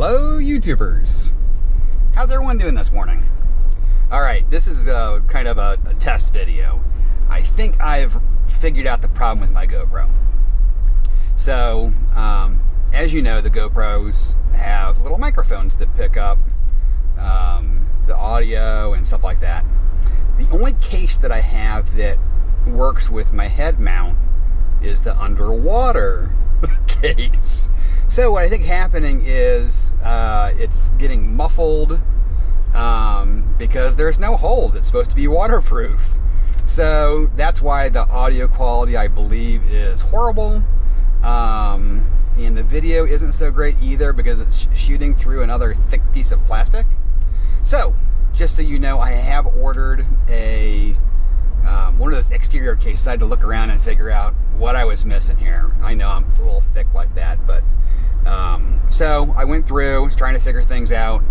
Hello YouTubers! How's everyone doing this morning? Alright, this is kind of a test video. I think I've figured out the problem with my GoPro. So, as you know, the GoPros have little microphones that pick up the audio and stuff like that. The only case that I have that works with my head mount is the underwater case. So what I think happening is it's getting muffled because there's no holes. It's supposed to be waterproof. So that's why the audio quality, I believe, is horrible. And the video isn't so great either because it's shooting through another thick piece of plastic. So, just so you know, I have ordered a one of those exterior cases. I had to look around and figure out what I was missing here. I know I'm a little thick like that, but so I went through, was trying to figure things out,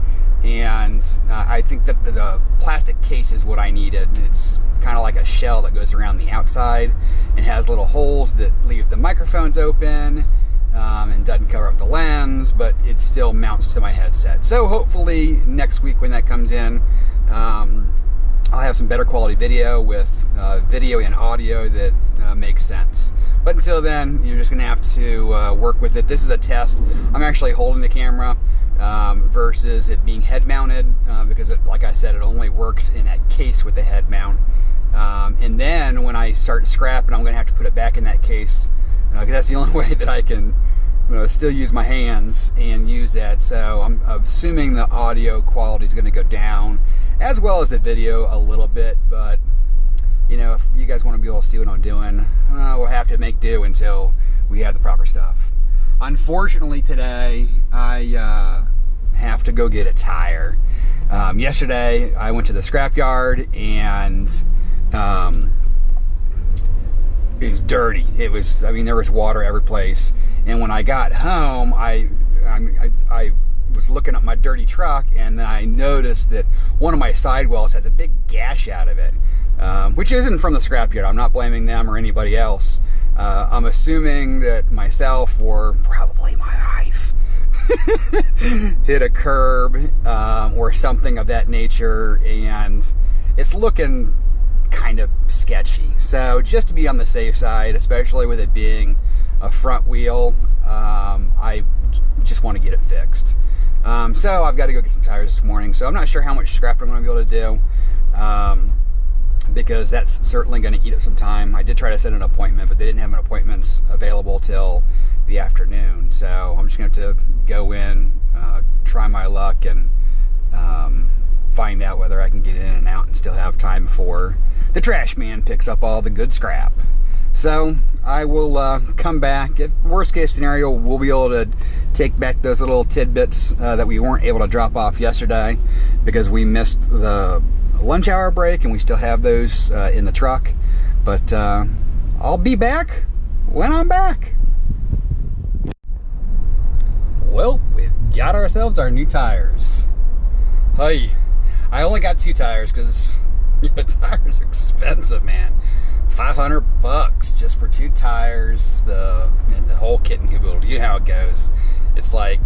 and I think that the plastic case is what I needed. It's kind of like a shell that goes around the outside and has little holes that leave the microphones open and doesn't cover up the lens, but it still mounts to my headset. So hopefully next week when that comes in, I'll have some better quality video with video and audio that makes sense. But until then, you're just going to have to work with it. This is a test. I'm actually holding the camera versus it being head mounted because, like I said, it only works in that case with the head mount. And then when I start scrapping, I'm going to have to put it back in that case because that's the only way that I can still use my hands and use that. So I'm assuming the audio quality is going to go down as well as the video a little bit, but you know, if you guys want to be able to see what I'm doing, we'll have to make do until we have the proper stuff. Unfortunately today, I have to go get a tire. Yesterday, I went to the scrapyard and it was dirty. It was, I mean, there was water every place. And when I got home, I was looking at my dirty truck, and then I noticed that one of my sidewalls has a big gash out of it, which isn't from the scrapyard. I'm not blaming them or anybody else. I'm assuming that myself or probably my wife hit a curb or something of that nature, and it's looking kind of sketchy. So just to be on the safe side, especially with it being a front wheel, I just want to get it fixed. So I've got to go get some tires this morning. So I'm not sure how much scrap I'm going to be able to do because that's certainly going to eat up some time. I did try to set an appointment, but they didn't have an appointments available till the afternoon. So I'm just going to have to go in, try my luck, and find out whether I can get in and out and still have time before the trash man picks up all the good scrap. So I will come back. If worst case scenario, we'll be able to take back those little tidbits that we weren't able to drop off yesterday because we missed the lunch hour break, and we still have those in the truck. But I'll be back when I'm back. Well, we've got ourselves our new tires. Hey, I only got 2 tires because tires are expensive, man. $500 just for 2 tires, and the whole kit and caboodle. You know how it goes. It's like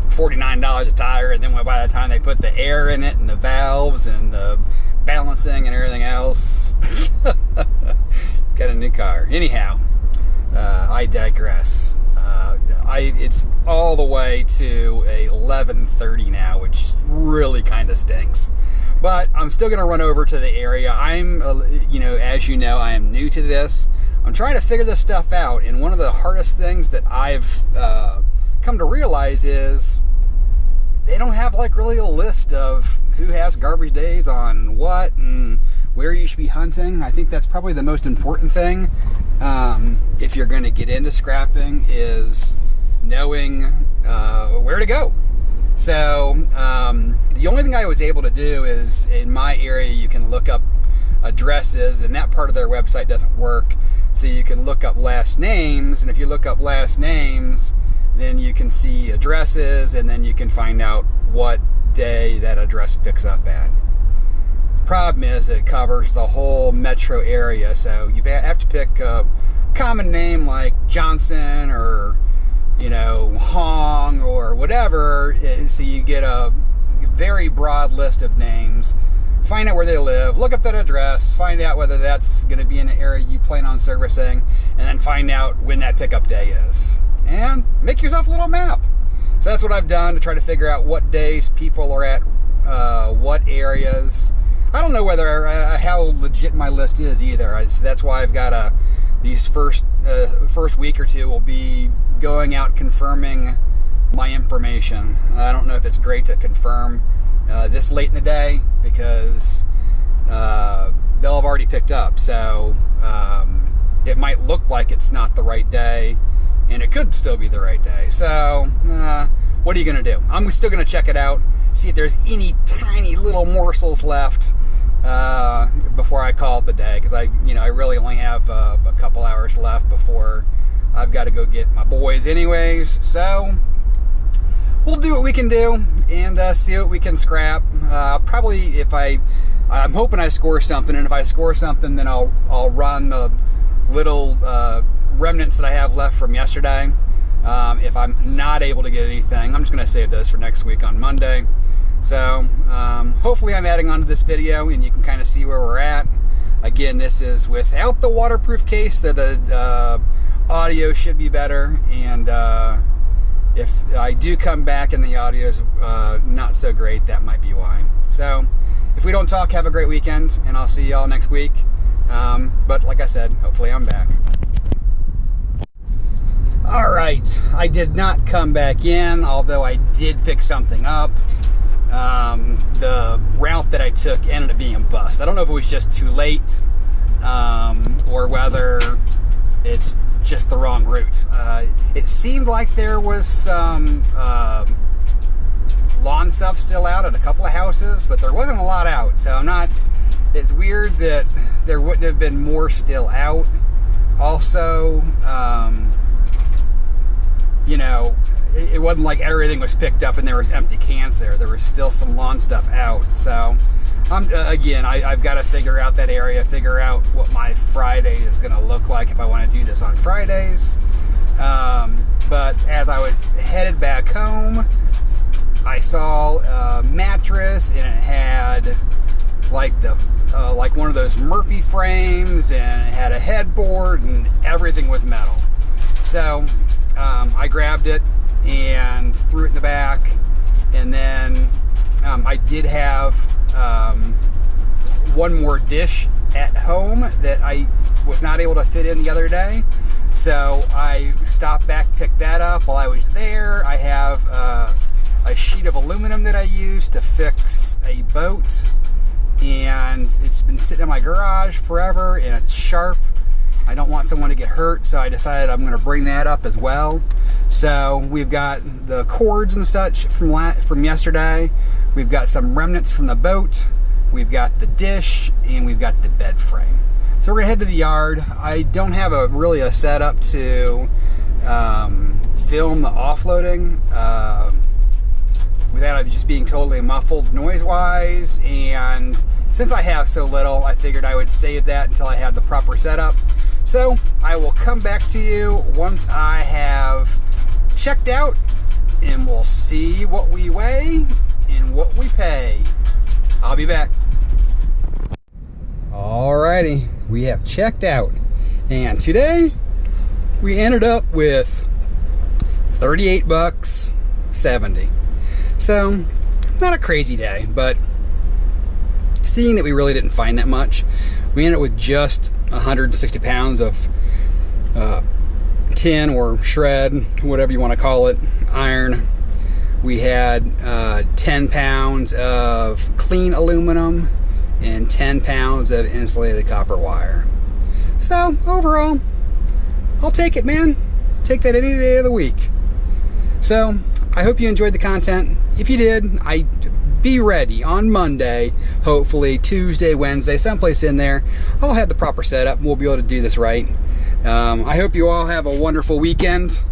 $49 a tire, and then by the time they put the air in it and the valves and the balancing and everything else, got a new car. Anyhow, I digress. It's all the way to 11:30 now, which really kind of stinks. But I'm still going to run over to the area. I'm, as you know, I am new to this. I'm trying to figure this stuff out. And one of the hardest things that I've come to realize is they don't have like really a list of who has garbage days on what and where you should be hunting. I think that's probably the most important thing if you're going to get into scrapping is knowing where to go. So the only thing I was able to do is in my area you can look up addresses, and that part of their website doesn't work. So you can look up last names, and if you look up last names, then you can see addresses, and then you can find out what day that address picks up at. Problem is it covers the whole metro area, so you have to pick a common name like Johnson or Hong or whatever. whoever, so you get a very broad list of names, find out where they live, look up that address, find out whether that's going to be in an area you plan on servicing, and then find out when that pickup day is. And make yourself a little map. So that's what I've done to try to figure out what days people are at what areas. I don't know whether how legit my list is either. So that's why I've got these first week or two will be going out confirming my information. I don't know if it's great to confirm this late in the day because they'll have already picked up. So it might look like it's not the right day, and it could still be the right day. So what are you going to do? I'm still going to check it out, see if there's any tiny little morsels left before I call it the day, because I really only have a couple hours left before I've got to go get my boys anyways. So we'll do what we can do and see what we can scrap. Probably I'm hoping I score something, and if I score something, then I'll run the little remnants that I have left from yesterday. If I'm not able to get anything, I'm just going to save those for next week on Monday. So hopefully I'm adding on to this video and you can kind of see where we're at. Again, this is without the waterproof case, so the audio should be better. And if I do come back and the audio is not so great, that might be why. So if we don't talk, have a great weekend, and I'll see y'all next week. But like I said, hopefully I'm back. All right, I did not come back in, although I did pick something up. The route that I took ended up being a bust. I don't know if it was just too late, or whether it's just the wrong route. It seemed like there was some lawn stuff still out at a couple of houses, but there wasn't a lot out, so it's weird that there wouldn't have been more still out. Also, it wasn't like everything was picked up and there was empty cans there. There was still some lawn stuff out. So, I've got to figure out that area, figure out what my Friday is going to look like if I want to do this on Fridays. But as I was headed back home, I saw a mattress, and it had like one of those Murphy frames, and it had a headboard, and everything was metal. So I grabbed it and threw it in the back, and then I did have one more dish at home that I was not able to fit in the other day, so I stopped back, picked that up while I was there. I have a sheet of aluminum that I use to fix a boat, and it's been sitting in my garage forever, and it's sharp. I don't want someone to get hurt, so I decided I'm going to bring that up as well. So we've got the cords and such from yesterday. We've got some remnants from the boat. We've got the dish, and we've got the bed frame. So we're going to head to the yard. I don't have really a setup to film the offloading without it just being totally muffled noise-wise. And since I have so little, I figured I would save that until I had the proper setup. So I will come back to you once I have checked out, and we'll see what we weigh and what we pay. I'll be back. Alrighty, we have checked out, and today we ended up with $38.70. So not a crazy day, but seeing that we really didn't find that much, we ended up with just 160 pounds of tin or shred, whatever you want to call it, iron. We had 10 pounds of clean aluminum and 10 pounds of insulated copper wire. So overall, I'll take it, man. I'll take that any day of the week. So I hope you enjoyed the content. If you did, be ready on Monday, hopefully Tuesday, Wednesday, someplace in there. I'll have the proper setup. We'll be able to do this right. I hope you all have a wonderful weekend,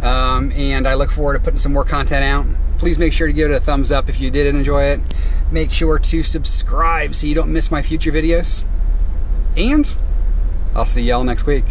and I look forward to putting some more content out. Please make sure to give it a thumbs up if you did enjoy it. Make sure to subscribe so you don't miss my future videos. And I'll see y'all next week.